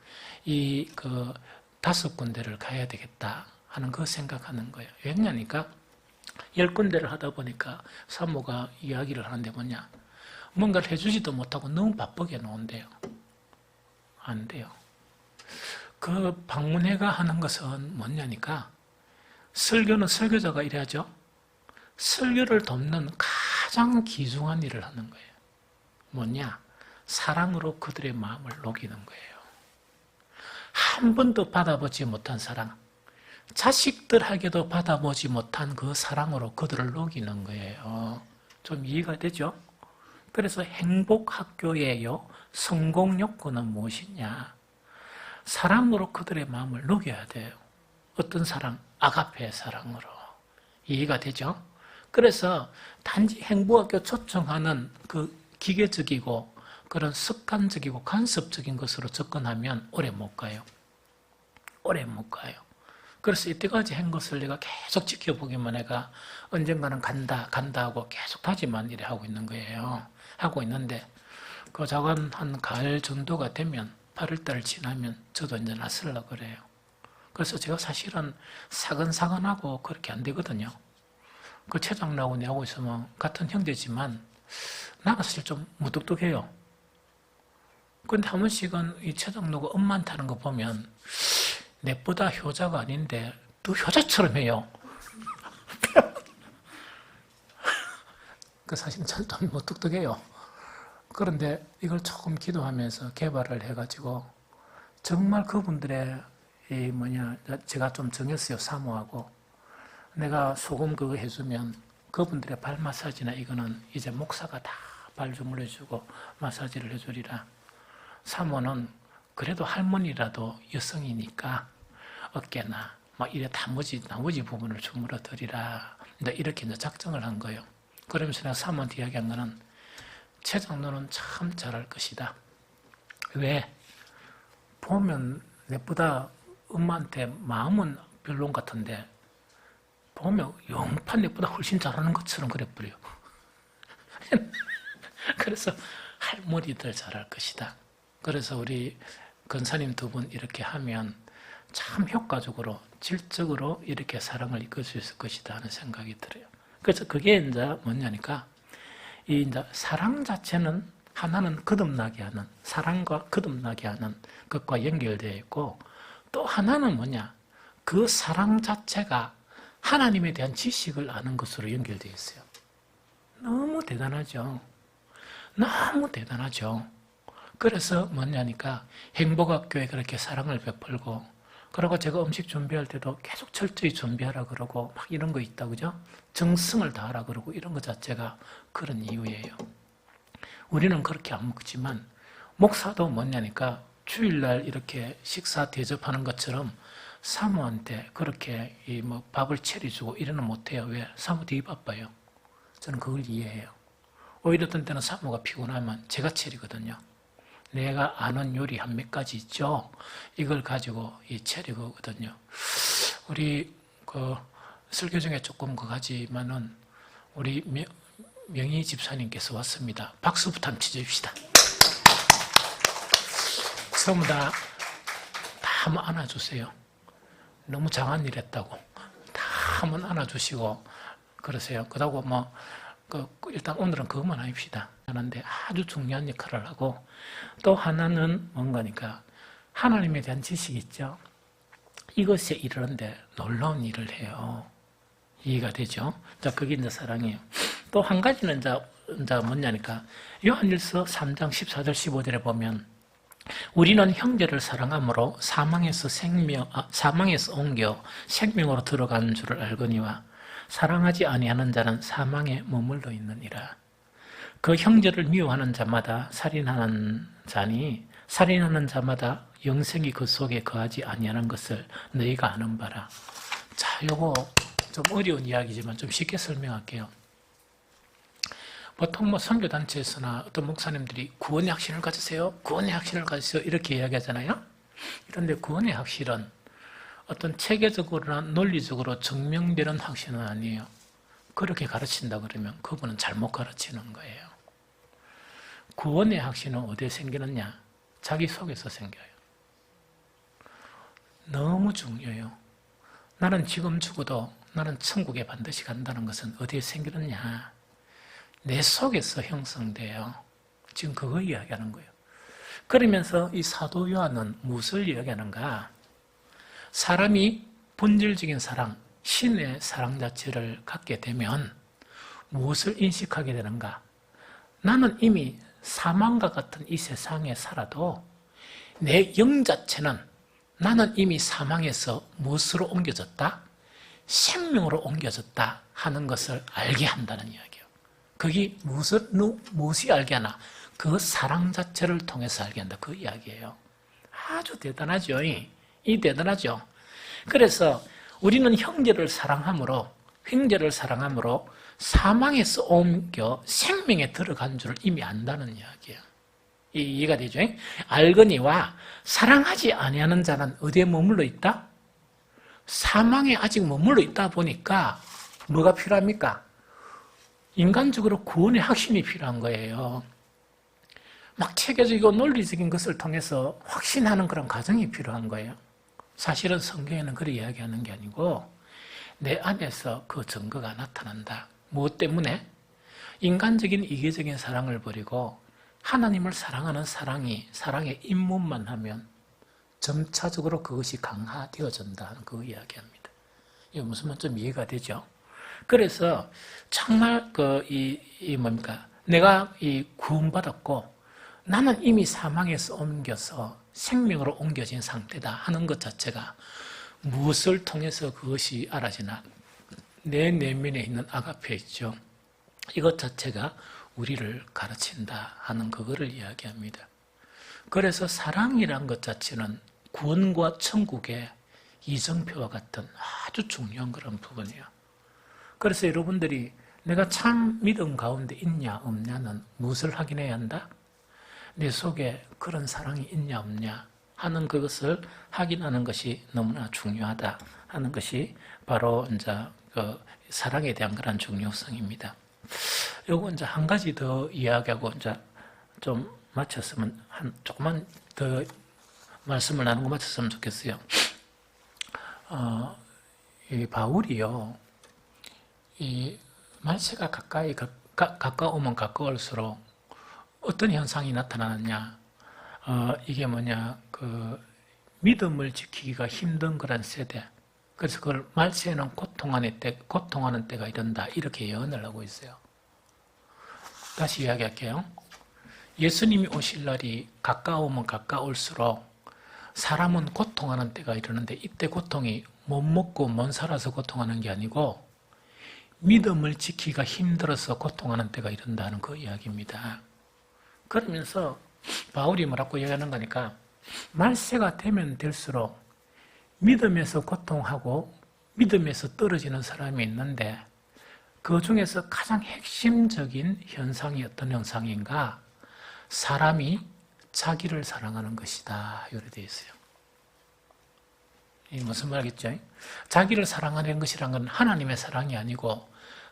5군데를 가야 되겠다 하는 그 생각하는 거예요. 왜냐니까 10군데를 하다 보니까 사모가 이야기를 하는데 뭐냐? 뭔가를 해주지도 못하고 너무 바쁘게 노는데요. 안 돼요. 그 방문회가 하는 것은 뭐냐니까 설교는 설교자가 이래야죠. 설교를 돕는 가장 귀중한 일을 하는 거예요. 뭐냐? 사랑으로 그들의 마음을 녹이는 거예요. 한 번도 받아보지 못한 사랑, 자식들에게도 받아보지 못한 그 사랑으로 그들을 녹이는 거예요. 좀 이해가 되죠? 그래서 행복학교예요. 성공 요건은 무엇이냐? 사랑으로 그들의 마음을 녹여야 돼요. 어떤 사랑? 아가페의 사랑으로. 이해가 되죠? 그래서 단지 행복학교 초청하는 그 기계적이고 그런 습관적이고 간섭적인 것으로 접근하면 오래 못 가요. 오래 못 가요. 그래서 이때까지 한 것을 내가 계속 지켜보기만 해가 언젠가는 간다 하고 계속 다짐만 이래 하고 있는 거예요. 하고 있는데 그 작은 한 가을 정도가 되면 8월달 지나면 저도 이제 낯설라 그래요. 그래서 제가 사실은 사근사근하고 그렇게 안 되거든요. 그 최장로하고 내하고 있으면 같은 형제지만 나가 사실 좀 무뚝뚝해요. 근데 한 번씩은 이 최장로가 엄만 타는 거 보면 내보다 효자가 아닌데 또 효자처럼 해요. 그 사실은 전 좀 무뚝뚝해요. 그런데 이걸 조금 기도하면서 개발을 해가지고 정말 그분들의 제가 좀 정했어요. 사모하고 내가 소금 그거 해주면 그분들의 발 마사지나 이거는 이제 목사가 다 발 주물러주고 마사지를 해주리라. 사모는 그래도 할머니라도 여성이니까 어깨나 막 이래 나머지 부분을 주물러 드리라. 이렇게 이제 작정을 한 거예요. 그러면서 내가 사모한테 이야기한 거는 최장로는 참 잘할 것이다. 왜? 보면 내보다 엄마한테 마음은 별론 같은데 보면 영판 내보다 훨씬 잘하는 것처럼 그래버려요. 그래서 할머니들 잘할 것이다. 그래서 우리 권사님 두 분 이렇게 하면 참 효과적으로 질적으로 이렇게 사랑을 이끌 수 있을 것이다 하는 생각이 들어요. 그래서 그게 이제 뭐냐니까 이 이제 사랑 자체는 하나는 거듭나게 하는 사랑과 거듭나게 하는 것과 연결되어 있고 또 하나는 뭐냐 그 사랑 자체가 하나님에 대한 지식을 아는 것으로 연결되어 있어요. 너무 대단하죠. 너무 대단하죠. 그래서 뭐냐니까 행복학교에 그렇게 사랑을 베풀고 그리고 제가 음식 준비할 때도 계속 철저히 준비하라 그러고 막 이런 거 있다 그죠? 정성을 다하라 그러고 이런 것 자체가 그런 이유예요. 우리는 그렇게 안 먹지만 목사도 뭐냐니까 주일날 이렇게 식사 대접하는 것처럼 사모한테 그렇게 밥을 차려주고 이러는 못해요. 왜? 사모 되게 바빠요. 저는 그걸 이해해요. 오히려 어떤 때는 사모가 피곤하면 제가 차리거든요. 내가 아는 요리 한 몇 가지 있죠. 이걸 가지고 차리거든요. 우리 설교 중에 조금 가지만은 우리 명희 집사님께서 왔습니다. 박수부터 한번 치줍시다. 전부 다 한번 안아주세요. 너무 장한 일 했다고. 다 한번 안아주시고 그러세요. 그러고 일단 오늘은 그것만 합시다. 하는데 아주 중요한 역할을 하고 또 하나는 뭔가니까 하나님에 대한 지식이 있죠. 이것에 이르는데 놀라운 일을 해요. 이해가 되죠? 자, 그게 이제 사랑이에요. 또 한 가지는 이제 뭐냐니까 요한일서 3장 14절 15절에 보면 우리는 형제를 사랑함으로 사망에서 옮겨 생명으로 들어가는 줄을 알거니와 사랑하지 아니하는 자는 사망에 머물러 있느니라. 그 형제를 미워하는 자마다 살인하는 자니 살인하는 자마다 영생이 그 속에 거하지 아니하는 것을 너희가 아는 바라. 자, 요거 좀 어려운 이야기지만 좀 쉽게 설명할게요. 보통 선교단체에서나 어떤 목사님들이 구원의 확신을 가지세요. 구원의 확신을 가지세요. 이렇게 이야기하잖아요. 그런데 구원의 확실은 어떤 체계적으로나 논리적으로 증명되는 확신은 아니에요. 그렇게 가르친다 그러면 그분은 잘못 가르치는 거예요. 구원의 확신은 어디에 생기느냐? 자기 속에서 생겨요. 너무 중요해요. 나는 지금 죽어도 나는 천국에 반드시 간다는 것은 어디에 생기느냐? 내 속에서 형성돼요. 지금 그거 이야기하는 거예요. 그러면서 이 사도 요한은 무엇을 이야기하는가? 사람이 본질적인 사랑, 신의 사랑 자체를 갖게 되면 무엇을 인식하게 되는가? 나는 이미 사망과 같은 이 세상에 살아도 내 영 자체는 나는 이미 사망에서 무엇으로 옮겨졌다? 생명으로 옮겨졌다 하는 것을 알게 한다는 이야기예요. 그게 무엇이 알게 하나? 그 사랑 자체를 통해서 알게 한다. 그 이야기예요. 아주 대단하죠. 이 대단하죠. 그래서 우리는 형제를 사랑함으로 사망에서 옮겨 생명에 들어간 줄을 이미 안다는 이야기예요. 이해가 되죠? 알거니와 사랑하지 아니하는 자는 어디에 머물러 있다? 사망에 아직 머물러 있다 보니까 뭐가 필요합니까? 인간적으로 구원의 확신이 필요한 거예요. 막 체계적이고 논리적인 것을 통해서 확신하는 그런 과정이 필요한 거예요. 사실은 성경에는 그렇게 이야기하는 게 아니고 내 안에서 그 증거가 나타난다. 무엇 때문에? 인간적인 이기적인 사랑을 버리고 하나님을 사랑하는 사랑의 입문만 하면 점차적으로 그것이 강화되어진다 하는 그 이야기합니다. 이거 무슨 말 좀 이해가 되죠? 그래서 정말 내가 구원받았고 나는 이미 사망에서 옮겨서 생명으로 옮겨진 상태다 하는 것 자체가 무엇을 통해서 그것이 알아지나? 내 내면에 있는 아가페 있죠. 이것 자체가 우리를 가르친다 하는 그거를 이야기합니다. 그래서 사랑이란 것 자체는 구원과 천국의 이정표와 같은 아주 중요한 그런 부분이에요. 그래서 여러분들이 내가 참 믿음 가운데 있냐 없냐는 무엇을 확인해야 한다? 내 속에 그런 사랑이 있냐 없냐 하는 그것을 확인하는 것이 너무나 중요하다 하는 것이 바로 이제 그 사랑에 대한 그런 중요성입니다. 요거 이제 한 가지 더 이야기하고 이제 좀 마쳤으면 조금만 더 말씀을 나누고 마쳤으면 좋겠어요. 이 바울이요, 이 말세가 가까우면 가까울수록 어떤 현상이 나타나느냐? 이게 뭐냐? 믿음을 지키기가 힘든 그런 세대. 그래서 그걸 말세에는 고통하는 때가 이른다. 이렇게 예언을 하고 있어요. 다시 이야기할게요. 예수님이 오실 날이 가까우면 가까울수록 사람은 고통하는 때가 이르는데 이때 고통이 못 먹고 못 살아서 고통하는 게 아니고 믿음을 지키기가 힘들어서 고통하는 때가 이른다는 그 이야기입니다. 그러면서 바울이 뭐라고 얘기하는 거니까 말세가 되면 될수록 믿음에서 고통하고 믿음에서 떨어지는 사람이 있는데 그 중에서 가장 핵심적인 현상이 어떤 현상인가? 사람이 자기를 사랑하는 것이다. 이렇게 되어 있어요. 이게 무슨 말이겠죠? 자기를 사랑하는 것이란 건 하나님의 사랑이 아니고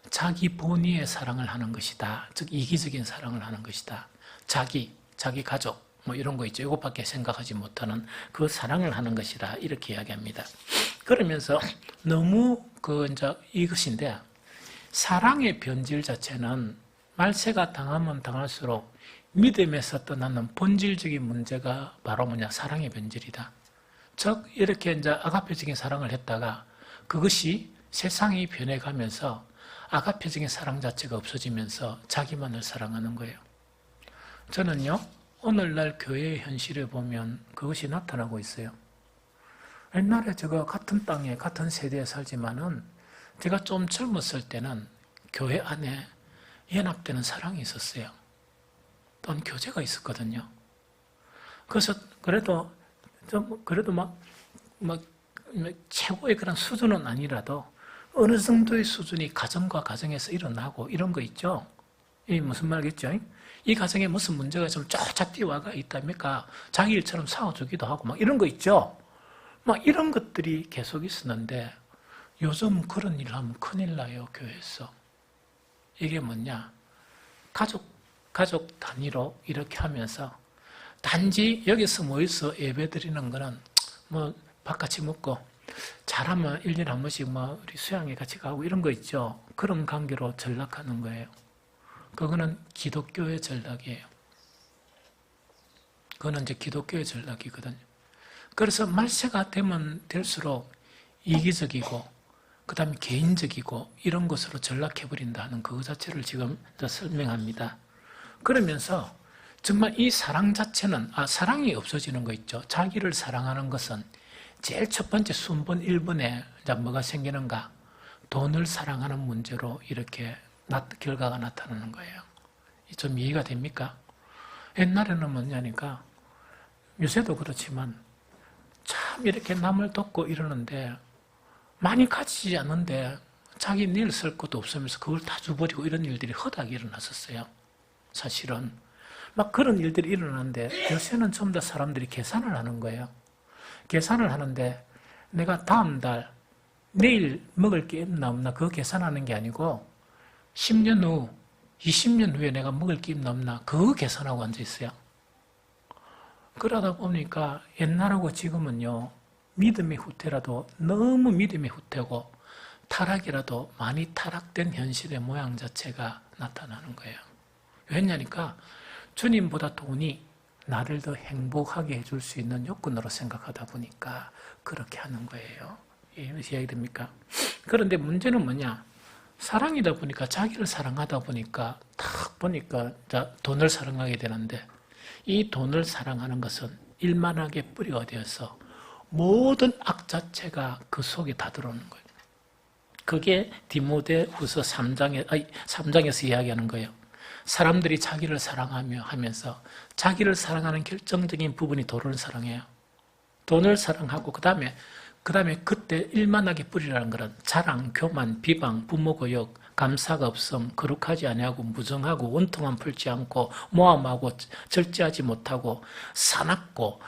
자기 본위의 사랑을 하는 것이다. 즉 이기적인 사랑을 하는 것이다. 자기 가족 뭐 이런 거 있죠. 이것밖에 생각하지 못하는 그 사랑을 하는 것이다. 이렇게 이야기합니다. 그러면서 너무 이제 이것인데 사랑의 변질 자체는 말세가 당하면 당할수록 믿음에서 떠나는 본질적인 문제가 바로 뭐냐? 사랑의 변질이다. 즉 이렇게 이제 아가페적인 사랑을 했다가 그것이 세상이 변해가면서 아가페적인 사랑 자체가 없어지면서 자기만을 사랑하는 거예요. 저는요, 오늘날 교회의 현실에 보면 그것이 나타나고 있어요. 옛날에 제가 같은 땅에 같은 세대에 살지만은 제가 좀 젊었을 때는 교회 안에 연합되는 사랑이 있었어요. 또는 교제가 있었거든요. 그래서 그래도 막 최고의 그런 수준은 아니라도 어느 정도의 수준이 가정과 가정에서 일어나고 이런 거 있죠. 이 무슨 말이겠죠? 이 가정에 무슨 문제가 좀 쫙쫙 뛰어와가 있답니까? 자기 일처럼 싸워주기도 하고 막 이런 거 있죠. 막 이런 것들이 계속 있었는데 요즘 그런 일 하면 큰일 나요, 교회에서. 이게 뭐냐? 가족 단위로 이렇게 하면서 단지 여기서 모여서 예배 드리는 거는 뭐 밥같이 먹고 잘하면 1년에 한 번씩 뭐 우리 수양회 같이 가고 이런 거 있죠. 그런 관계로 전락하는 거예요. 그거는 기독교의 전락이에요. 그거는 이제 기독교의 전락이거든요. 그래서 말세가 되면 될수록 이기적이고 그 다음에 개인적이고 이런 것으로 전락해버린다는 그거 자체를 지금 설명합니다. 그러면서 정말 이 사랑 자체는 사랑이 없어지는 거 있죠. 자기를 사랑하는 것은 제일 첫 번째 순번 1번에 뭐가 생기는가? 돈을 사랑하는 문제로 이렇게 결과가 나타나는 거예요. 좀 이해가 됩니까? 옛날에는 뭐냐니까 요새도 그렇지만 참 이렇게 남을 돕고 이러는데 많이 가지지 않는데 자기 내일 쓸 것도 없으면서 그걸 다 줘버리고 이런 일들이 허다하게 일어났었어요. 사실은 막 그런 일들이 일어나는데 요새는 좀 더 사람들이 계산을 하는 거예요. 계산을 하는데 내가 다음 달 내일 먹을 게 있나 없나 그거 계산하는 게 아니고 10년 후 20년 후에 내가 먹을 게 있나 없나 그거 계산하고 앉아있어요. 그러다 보니까 옛날하고 지금은요, 믿음의 후퇴라도 너무 믿음의 후퇴고 타락이라도 많이 타락된 현실의 모양 자체가 나타나는 거예요. 왜냐니까 주님보다 돈이 나를 더 행복하게 해줄 수 있는 요건으로 생각하다 보니까 그렇게 하는 거예요. 이해됩니까? 그런데 문제는 뭐냐? 사랑이다 보니까 자기를 사랑하다 보니까 딱 보니까 돈을 사랑하게 되는데 이 돈을 사랑하는 것은 일만하게 뿌리가 되어서 모든 악 자체가 그 속에 다 들어오는 거예요. 그게 디모데후서 3장에서 이야기하는 거예요. 사람들이 자기를 사랑하며 하면서 자기를 사랑하는 결정적인 부분이 돈을 사랑해요. 돈을 사랑하고 그 다음에 그때 일만하게 뿌리라는 것은 자랑, 교만, 비방, 부모 고역, 감사가 없음, 거룩하지 아니하고 무정하고 원통함 풀지 않고 모함하고 절제하지 못하고 사납고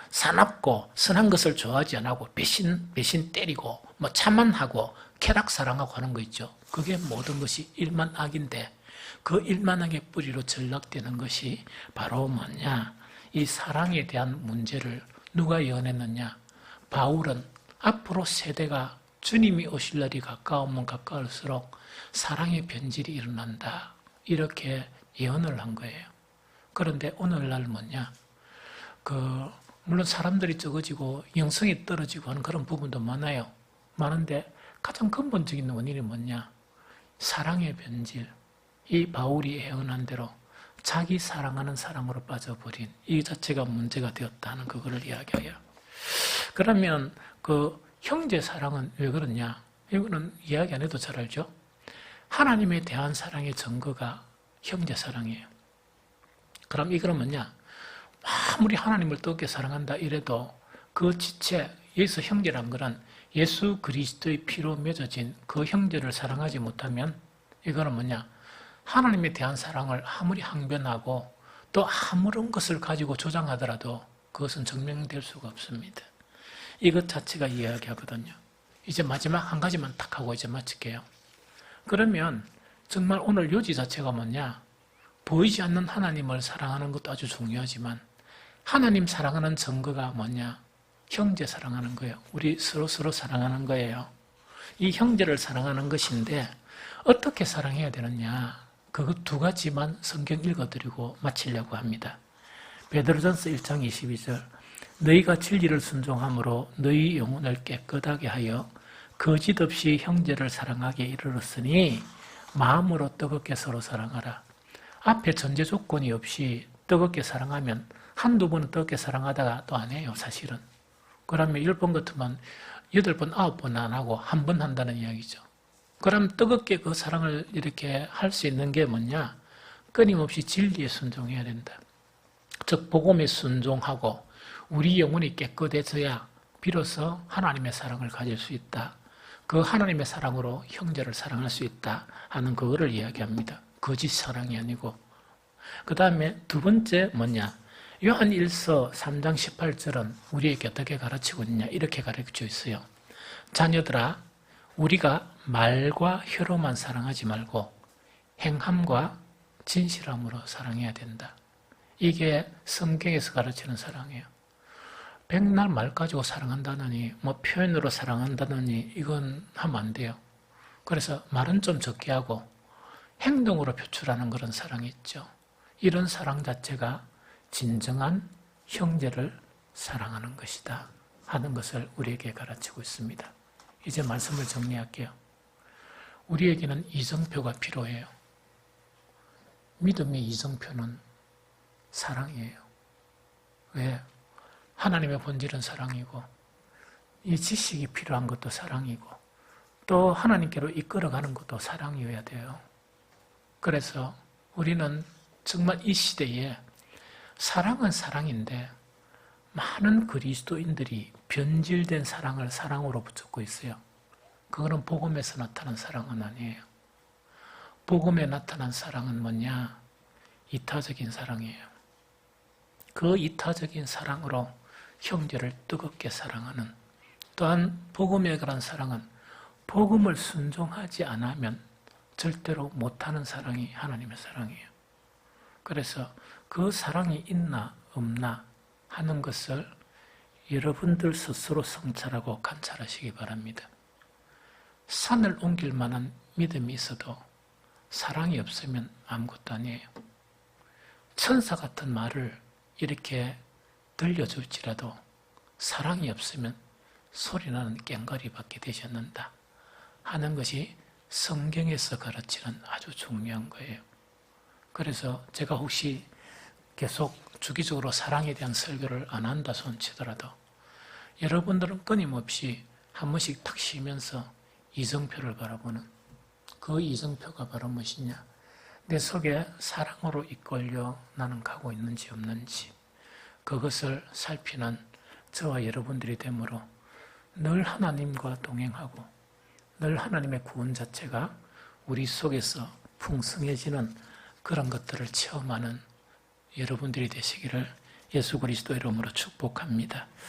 선한 것을 좋아하지 않고 배신 때리고 자만하고 쾌락 사랑하고 하는 거 있죠. 그게 모든 것이 일만 악인데 그 일만악의 뿌리로 전락되는 것이 바로 뭐냐? 이 사랑에 대한 문제를 누가 예언했느냐? 바울은 앞으로 세대가 주님이 오실 날이 가까우면 가까울수록 사랑의 변질이 일어난다. 이렇게 예언을 한 거예요. 그런데 오늘날 뭐냐? 물론 사람들이 적어지고 영성이 떨어지고 하는 그런 부분도 많아요. 많은데 가장 근본적인 원인이 뭐냐? 사랑의 변질. 이 바울이 예언한 대로 자기 사랑하는 사랑으로 빠져버린 이 자체가 문제가 되었다는 그거를 이야기해요. 그러면 그 형제 사랑은 왜 그러냐? 이거는 이야기 안 해도 잘 알죠? 하나님에 대한 사랑의 증거가 형제 사랑이에요. 그럼 이거는 뭐냐? 아무리 하나님을 뜨겁게 사랑한다 이래도 그 지체, 예수 형제란 거는 예수 그리스도의 피로 맺어진 그 형제를 사랑하지 못하면 이거는 뭐냐? 하나님에 대한 사랑을 아무리 항변하고 또 아무런 것을 가지고 조장하더라도 그것은 증명될 수가 없습니다. 이것 자체가 이야기하거든요. 이제 마지막 한 가지만 딱 하고 이제 마칠게요. 그러면 정말 오늘 요지 자체가 뭐냐? 보이지 않는 하나님을 사랑하는 것도 아주 중요하지만 하나님 사랑하는 증거가 뭐냐? 형제 사랑하는 거예요. 우리 서로 사랑하는 거예요. 이 형제를 사랑하는 것인데 어떻게 사랑해야 되느냐? 그거 두 가지만 성경 읽어드리고 마치려고 합니다. 베드로전서 1장 22절 너희가 진리를 순종함으로 너희 영혼을 깨끗하게 하여 거짓 없이 형제를 사랑하게 이르렀으니 마음으로 뜨겁게 서로 사랑하라. 앞에 전제 조건이 없이 뜨겁게 사랑하면 한두 번은 뜨겁게 사랑하다가 또 안 해요, 사실은. 그러면 10번 같으면 8번, 9번 안 하고 한 번 한다는 이야기죠. 그럼 뜨겁게 그 사랑을 이렇게 할 수 있는 게 뭐냐? 끊임없이 진리에 순종해야 된다. 즉 복음에 순종하고 우리 영혼이 깨끗해져야 비로소 하나님의 사랑을 가질 수 있다. 그 하나님의 사랑으로 형제를 사랑할 수 있다 하는 그거를 이야기합니다. 거짓 사랑이 아니고. 그 다음에 두 번째 뭐냐? 요한 1서 3장 18절은 우리에게 어떻게 가르치고 있냐? 이렇게 가르쳐 있어요. 자녀들아, 우리가 말과 혀로만 사랑하지 말고 행함과 진실함으로 사랑해야 된다. 이게 성경에서 가르치는 사랑이에요. 백날 말 가지고 사랑한다느니 표현으로 사랑한다느니 이건 하면 안 돼요. 그래서 말은 좀 적게 하고 행동으로 표출하는 그런 사랑이 있죠. 이런 사랑 자체가 진정한 형제를 사랑하는 것이다 하는 것을 우리에게 가르치고 있습니다. 이제 말씀을 정리할게요. 우리에게는 이정표가 필요해요. 믿음의 이정표는 사랑이에요. 왜? 하나님의 본질은 사랑이고 이 지식이 필요한 것도 사랑이고 또 하나님께로 이끌어가는 것도 사랑이어야 돼요. 그래서 우리는 정말 이 시대에 사랑은 사랑인데 많은 그리스도인들이 변질된 사랑을 사랑으로 붙잡고 있어요. 그거는 복음에서 나타난 사랑은 아니에요. 복음에 나타난 사랑은 뭐냐? 이타적인 사랑이에요. 그 이타적인 사랑으로 형제를 뜨겁게 사랑하는, 또한 복음에 관한 사랑은 복음을 순종하지 않으면 절대로 못하는 사랑이 하나님의 사랑이에요. 그래서 그 사랑이 있나 없나 하는 것을 여러분들 스스로 성찰하고 관찰하시기 바랍니다. 산을 옮길 만한 믿음이 있어도 사랑이 없으면 아무것도 아니에요. 천사 같은 말을 이렇게 들려줄지라도 사랑이 없으면 소리나는 꽹과리밖에 되지 않는다 하는 것이 성경에서 가르치는 아주 중요한 거예요. 그래서 제가 혹시 계속 주기적으로 사랑에 대한 설교를 안 한다 손치더라도 여러분들은 끊임없이 한 번씩 탁 쉬면서 이정표를 바라보는, 그 이정표가 바로 무엇이냐? 내 속에 사랑으로 이끌려 나는 가고 있는지 없는지 그것을 살피는 저와 여러분들이 되므로 늘 하나님과 동행하고 늘 하나님의 구원 자체가 우리 속에서 풍성해지는 그런 것들을 체험하는 여러분들이 되시기를 예수 그리스도 이름으로 축복합니다.